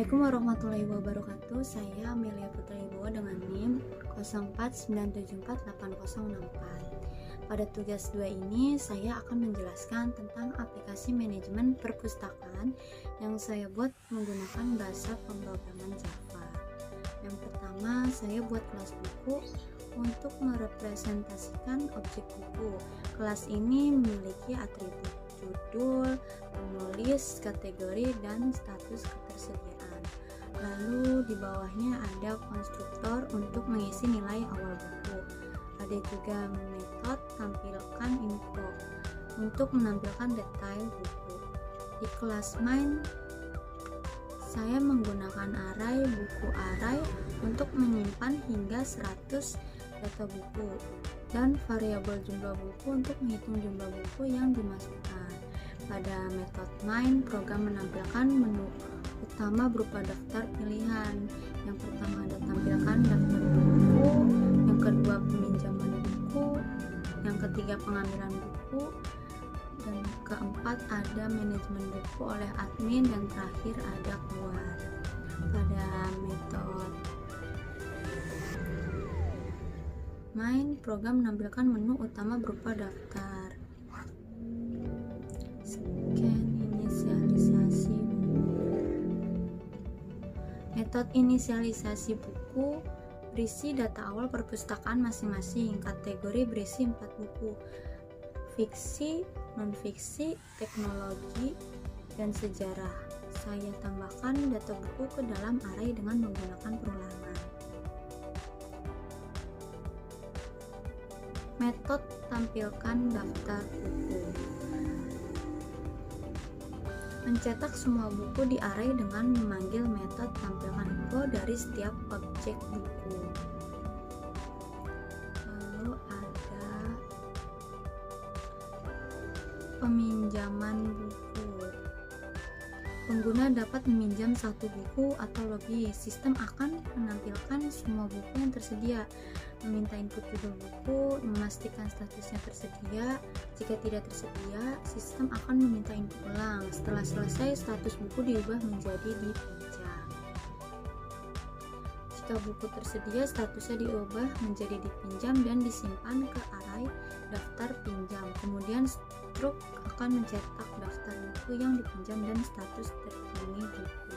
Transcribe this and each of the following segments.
Assalamualaikum warahmatullahi wabarakatuh. Saya Amelia Putra Ibowo dengan NIM 0497488064. Pada tugas 2 ini saya akan menjelaskan tentang aplikasi manajemen perpustakaan yang saya buat menggunakan bahasa pemrograman Java. Yang pertama, saya buat kelas buku untuk merepresentasikan objek buku. Kelas ini memiliki atribut judul, penulis, kategori, dan status ketersediaan. Lalu di bawahnya ada konstruktor untuk mengisi nilai awal buku. Ada juga metode tampilkan info untuk menampilkan detail buku. Di kelas main saya menggunakan array untuk menyimpan hingga 100 data buku dan variabel jumlah buku untuk menghitung jumlah buku yang dimasukkan. Pada metode main, program menampilkan menu utama berupa daftar pilihan. Yang pertama ada tampilkan daftar buku, yang kedua peminjaman buku, yang ketiga pengambilan buku, dan keempat ada manajemen buku oleh admin, dan terakhir ada keluar. Pada metode main, program menampilkan menu utama berupa daftar. Inisialisasi buku. Metode inisialisasi buku berisi data awal perpustakaan masing-masing. Kategori berisi 4 buku: fiksi, non-fiksi, teknologi, dan sejarah. Saya tambahkan data buku ke dalam array dengan menggunakan perulangan. Metode tampilkan daftar buku. Mencetak semua buku di array dengan memanggil metode tampilkan info dari setiap objek buku. Lalu ada peminjaman buku. Pengguna dapat meminjam satu buku atau lebih. Sistem akan menampilkan semua buku yang tersedia, meminta input judul buku, memastikan statusnya tersedia. Jika tidak tersedia, sistem akan meminta input ulang. Setelah selesai, status buku diubah menjadi dipinjam. Jika buku tersedia, statusnya diubah menjadi dipinjam dan disimpan ke array daftar pinjam. Kemudian struk akan mencetak daftar buku yang dipinjam dan status terkini buku.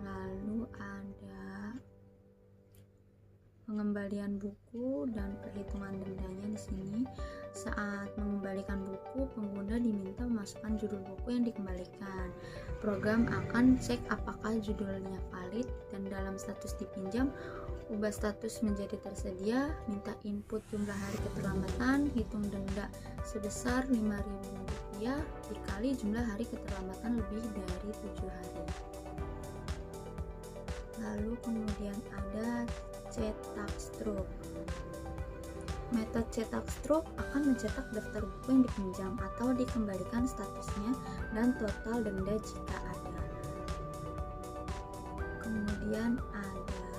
Lalu ada pengembalian buku dan perhitungan dendanya di sini. Saat mengembalikan buku, pengguna diminta memasukkan judul buku yang dikembalikan. Program akan cek apakah judulnya valid, dan dalam status dipinjam, ubah status menjadi tersedia, minta input jumlah hari keterlambatan, hitung denda sebesar Rp5.000 dikali jumlah hari keterlambatan lebih dari 7 hari. Lalu kemudian ada cetak struk. Metode cetak struk akan mencetak daftar buku yang dipinjam atau dikembalikan statusnya dan total denda jika ada. Kemudian ada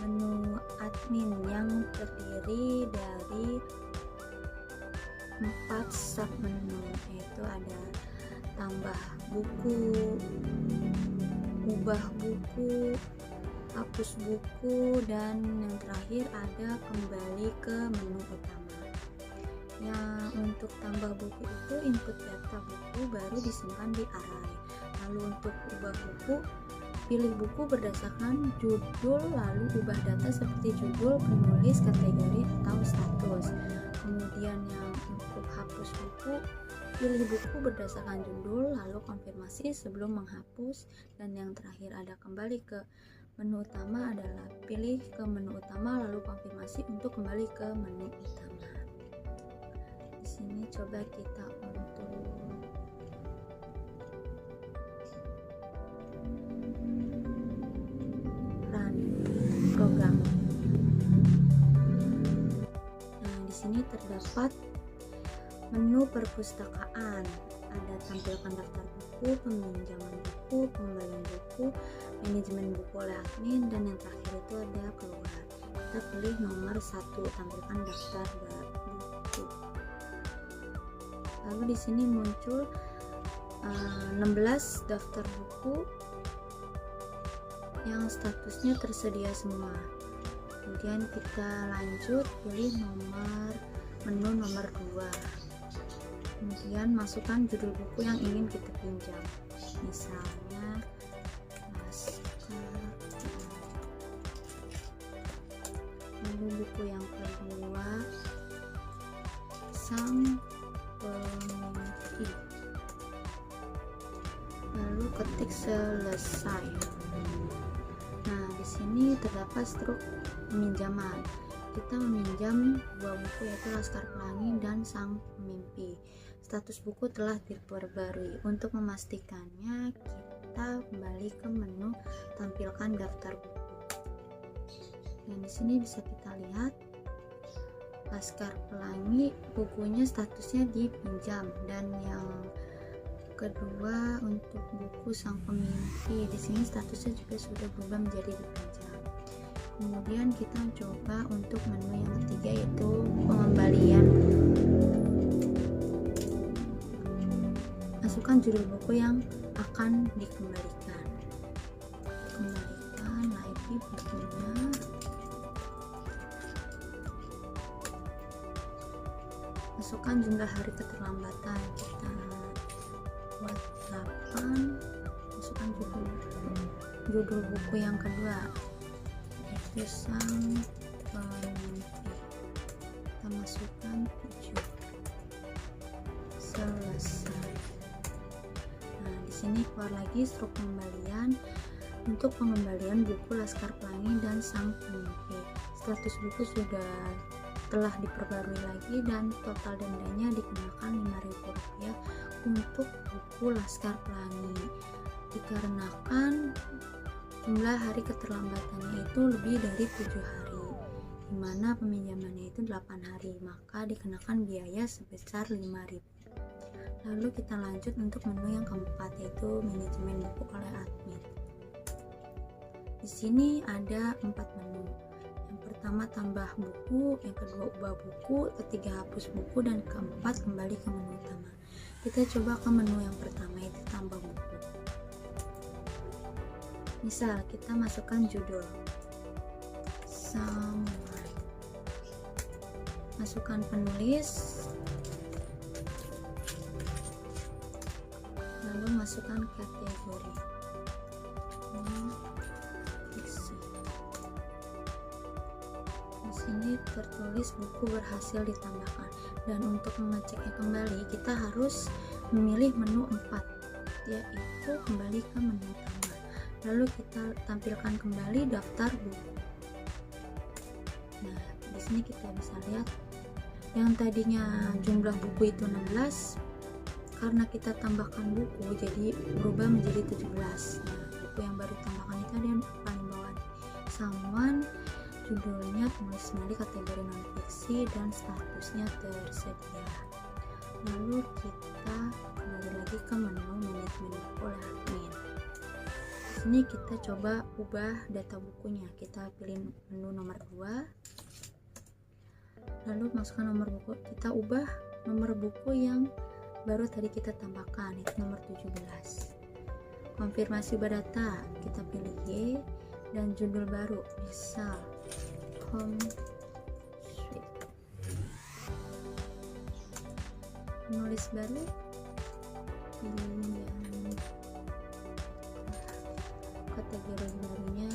menu admin yang terdiri dari 4 submenu, yaitu ada tambah buku, ubah buku, hapus buku, dan yang terakhir ada kembali ke menu utama. Yang untuk tambah buku itu input data buku baru disimpan di array. Lalu untuk ubah buku, pilih buku berdasarkan judul, lalu ubah data seperti judul, penulis, kategori, atau status. Kemudian yang untuk hapus buku, pilih buku berdasarkan judul, lalu konfirmasi sebelum menghapus. Dan yang terakhir ada kembali ke menu utama, adalah pilih ke menu utama lalu konfirmasi untuk kembali ke menu utama. Di sini coba kita untuk run program. Nah, di sini terdapat menu perpustakaan. Ada tampilkan daftar buku, peminjaman buku, pengembalian buku, manajemen buku oleh admin, dan yang terakhir itu ada keluar. Kita pilih nomor 1, tampilkan daftar buku. Lalu di sini muncul 16 daftar buku yang statusnya tersedia semua. Kemudian kita lanjut pilih menu nomor 2. Kemudian masukkan judul buku yang ingin kita pinjam, misalnya lalu buku yang kedua, Sang Pemimpi, lalu ketik selesai. Nah, di sini terdapat struk peminjaman. Kita meminjam 2 buku, yaitu Laskar Pelangi dan Sang Pemimpi. Status buku telah diperbarui. Untuk memastikannya, kita kembali ke menu tampilkan daftar buku. Dan di sini bisa kita lihat Laskar Pelangi bukunya statusnya dipinjam, dan yang kedua untuk buku Sang Pemimpi di sini statusnya juga sudah berubah menjadi dipinjam. Kemudian kita coba untuk menu yang ketiga, yaitu pengembalian. Masukkan judul buku yang akan dikembalikan. Kembalikan lagi bukunya. Masukkan jumlah hari keterlambatan, kita buat 8. Masukkan judul buku yang kedua, yaitu Sang Pemimpi. Kita masukkan 7. Selesai. Nah, di sini keluar lagi struk pengembalian. Untuk pengembalian buku Laskar Pelangi dan Sang Pemimpi, status buku telah diperbarui lagi, dan total dendanya dikenakan Rp5.000 untuk buku Laskar Pelangi, dikarenakan jumlah hari keterlambatannya itu lebih dari 7 hari, dimana peminjamannya itu 8 hari, maka dikenakan biaya sebesar Rp5.000. Lalu kita lanjut untuk menu yang keempat, yaitu manajemen buku oleh admin. Di sini ada 4 menu. Yang pertama tambah buku, yang kedua ubah buku, ketiga hapus buku, dan keempat kembali ke menu utama. Kita coba ke menu yang pertama, yaitu tambah buku. Misal kita masukkan judul Samurai, masukkan penulis, lalu masukkan kategori fiksi. Di sini tertulis buku berhasil ditambahkan, dan untuk mengeceknya kembali kita harus memilih menu 4, yaitu kembali ke menu utama. Lalu kita tampilkan kembali daftar buku. Nah, di sini kita bisa lihat yang tadinya jumlah buku itu 16, karena kita tambahkan buku jadi berubah menjadi 17. Nah, buku yang baru ditambahkan itu ada yang paling bawah, Samuan, judulnya tulis Meli, kategori non-fiksi, dan statusnya tersedia. Lalu kita kembali lagi ke menu manajemen buku oleh admin. Di sini kita coba ubah data bukunya. Kita pilih menu nomor 2, lalu masukkan nomor buku. Kita ubah nomor buku yang baru tadi kita tambahkan, itu nomor 17. Konfirmasi ubah data, kita pilih Y, dan judul baru, misal Home Sweet. Penulis baru, yang kategori barunya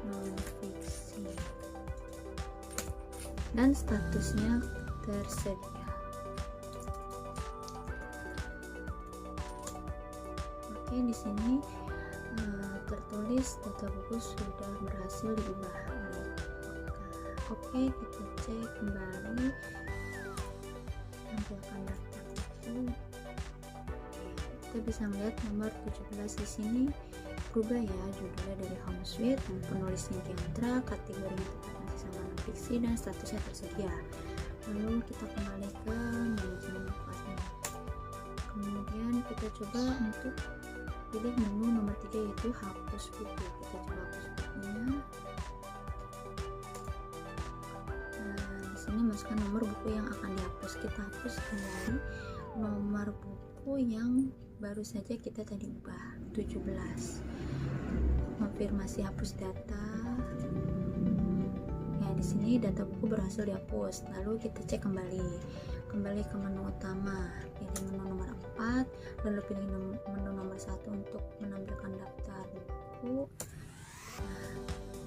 non-fiksi, dan statusnya tersedia. Oke, di sini tertulis data buku sudah berhasil diubah. Oke, kita cek kembali tampilkan daftar buku. Kita bisa melihat nomor 17 di sini berubah ya, judulnya dari Home Sweet, dan penulisnya Kendra, kategorinya tetap masih sama non-fiksi, dan statusnya tersedia. Lalu kita kembali ke manajemen buku. Kemudian kita coba untuk pilih menu nomor 3, yaitu hapus buku. Kita coba hapus bukunya. Nah, di sini masukkan nomor buku yang akan dihapus. Kita hapus kembali nomor buku yang baru saja kita tadi ubah 17. Konfirmasi hapus data. Ya, di sini data buku berhasil dihapus. Lalu kita cek kembali ke menu utama, pilih menu nomor 4, lalu pilih menu nomor 1 untuk menampilkan daftar buku.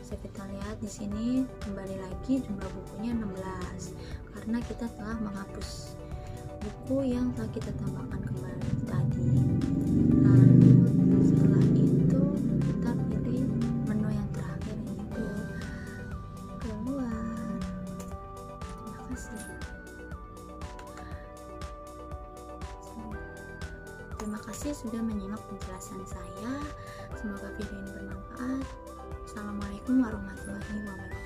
Bisa kita lihat di sini kembali lagi jumlah bukunya 16 karena kita telah menghapus buku yang telah kita tambahkan kembali tadi. Lalu setelah itu kita pilih menu yang terakhir, yaitu keluar. Terima kasih. Terima kasih sudah menyimak penjelasan saya. Semoga video ini bermanfaat. Assalamualaikum warahmatullahi wabarakatuh.